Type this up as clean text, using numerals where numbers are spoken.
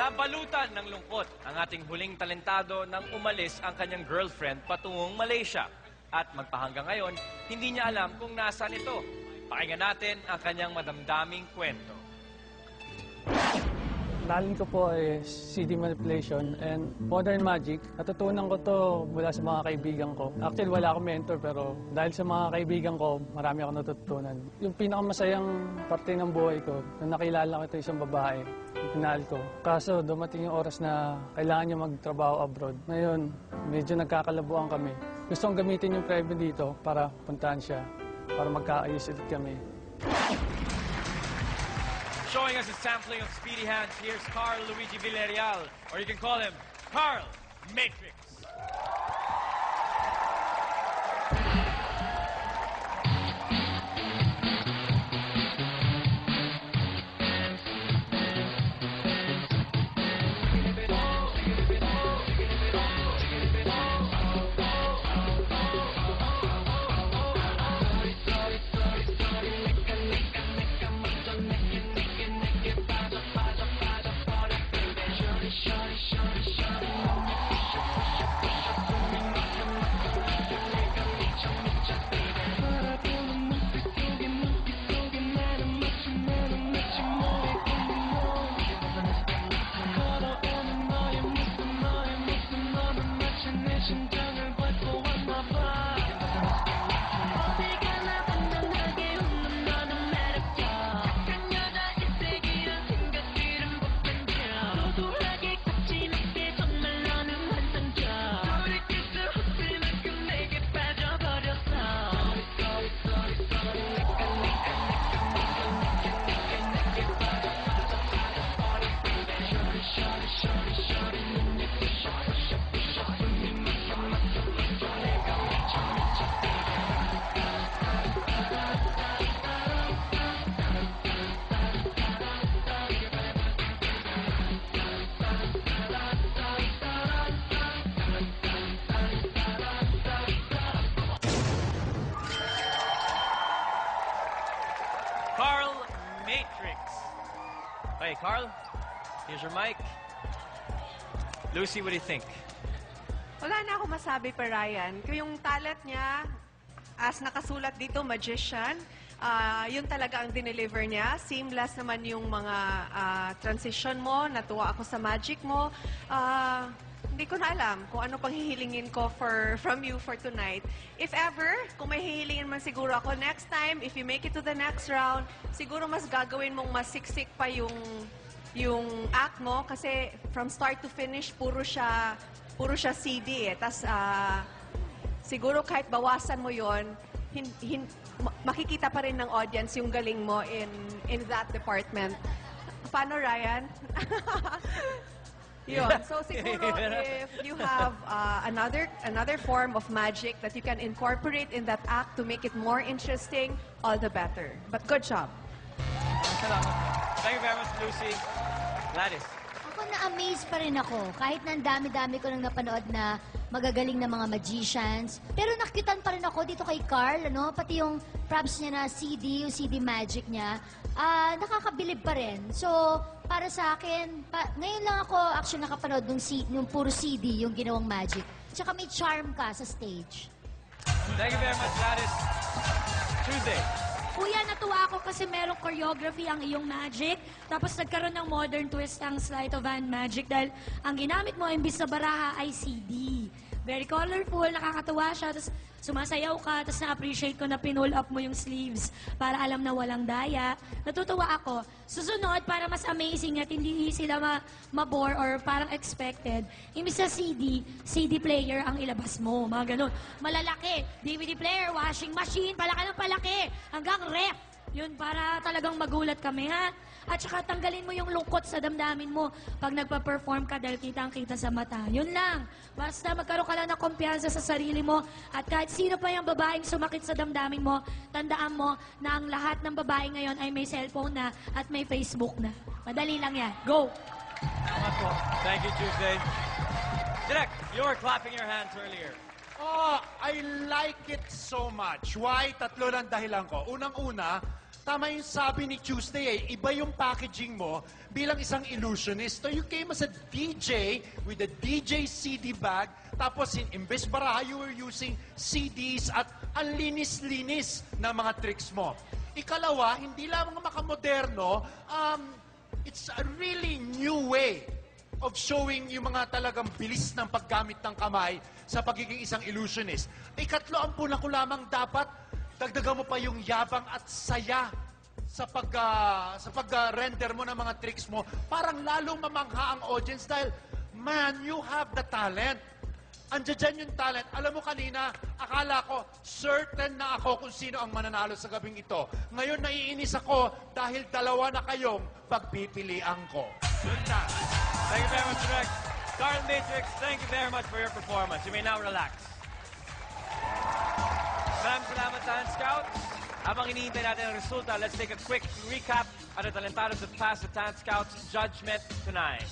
Nabalutan ng lungkot ang ating huling talentado nang umalis ang kanyang girlfriend patungong Malaysia. At magpahanggang ngayon, hindi niya alam kung nasaan ito. Pakinggan natin ang kanyang madamdaming kwento. Talent ko po ay CD manipulation and modern magic. Natutunan ko to mula sa mga kaibigan ko. Actually, wala akong mentor pero dahil sa mga kaibigan ko, marami akong natutunan. Yung pinakamasayang parte ng buhay ko, na nakilala ko ito isang babae, pinahal ko. Kaso dumating yung oras na kailangan niya magtrabaho abroad. Ngayon, medyo nagkakalabuan kami. Gusto kong gamitin yung private dito para puntahan siya, para magkaayos ulit kami. Showing us a sampling of Speedy Hands, here's Carl Luigi Villarreal, or you can call him Carl Matrix. Carl Matrix. Hey, Carl, here's your mic. Lucy, what do you think? Wala na ako masabi pa, Ryan. Yung talent niya, as nakasulat dito, magician, yun talaga ang dineliver niya. Seamless naman yung mga transition mo. Natuwa ako sa magic mo. Hindi ko na alam kung ano pang hihilingin ko from you for tonight. If ever, kung may hihilingin man siguro ako next time, if you make it to the next round, siguro mas gagawin mong mas siksik pa yung act mo kasi from start to finish, puro siya CD eh. Tas, siguro kahit bawasan mo yon, makikita pa rin ng audience yung galing mo in that department. Paano, Ryan? Yun. So siguro if you have another form of magic that you can incorporate in that act to make it more interesting, all the better. But good job. Thank you very much, Lucy. Gladys. Ako na-amaze pa rin ako. Kahit na ang dami-dami ko nang napanood na magagaling na mga magicians. Pero nakikitan pa rin ako dito kay Carl, ano? Pati yung props niya na CD, yung CD magic niya. Nakakabilib pa rin. So, para sa akin, ngayon lang ako actually nakapanood nung puro CD, yung ginawang magic. Tsaka may charm ka sa stage. Thank you very much, Gladys. Tuesday. Kuya, natuwa ako kasi merong choreography ang iyong magic. Tapos nagkaroon ng modern twist ang sleight of hand magic dahil ang ginamit mo imbis na baraha ay CD. Very colorful, nakakatuwa siya. Tapos sumasayaw ka, tapos na-appreciate ko na pinull up mo yung sleeves para alam na walang daya. Natutuwa ako. Susunod, para mas amazing at hindi sila mabore or parang expected, imbis sa CD player ang ilabas mo. Mga ganun. Malalaki. DVD player, washing machine, palaki ng palaki. Hanggang ref. Yun, para talagang magulat kami, ha? At saka tanggalin mo yung lungkot sa damdamin mo pag nagpa-perform ka dahil kitang-kita sa mata. Yun lang. Basta magkaroon ka lang ng kumpiyansa sa sarili mo at kahit sino pa yung babaeng sumakit sa damdamin mo, tandaan mo na ang lahat ng babae ngayon ay may cellphone na at may Facebook na. Madali lang yan. Go! Thank you, Tuesday. Direk, you were clapping your hands earlier. Oh, I like it so much. Why? Tatlo lang dahilan ko. Unang-una, tama yung sabi ni Tuesday iba yung packaging mo bilang isang illusionist. So you came as a DJ with a DJ CD bag, tapos imbes baraha, you were using CDs at ang linis-linis na mga tricks mo. Ikalawa, hindi lamang makamoderno, it's a really new way of showing yung mga talagang bilis ng paggamit ng kamay sa pagiging isang illusionist. Ikatlo, ang puna ko lamang dapat, dagdagan mo pa yung yabang at saya sa pag-render mo ng mga tricks mo. Parang lalong mamangha ang audience dahil, man, you have the talent. Andiyan dyan yung talent. Alam mo kanina, akala ko, certain na ako kung sino ang mananalo sa gabing ito. Ngayon, naiinis ako dahil dalawa na kayong pagpipilian ko. Good na. Thank you very much, Rex. Carl Matrix, thank you very much for your performance. You may now relax. Maraming salamat, Talent Scouts. Habang hinihintay natin ang resulta, let's take a quick recap on the Talentados that passed the Talent Scouts judgment tonight.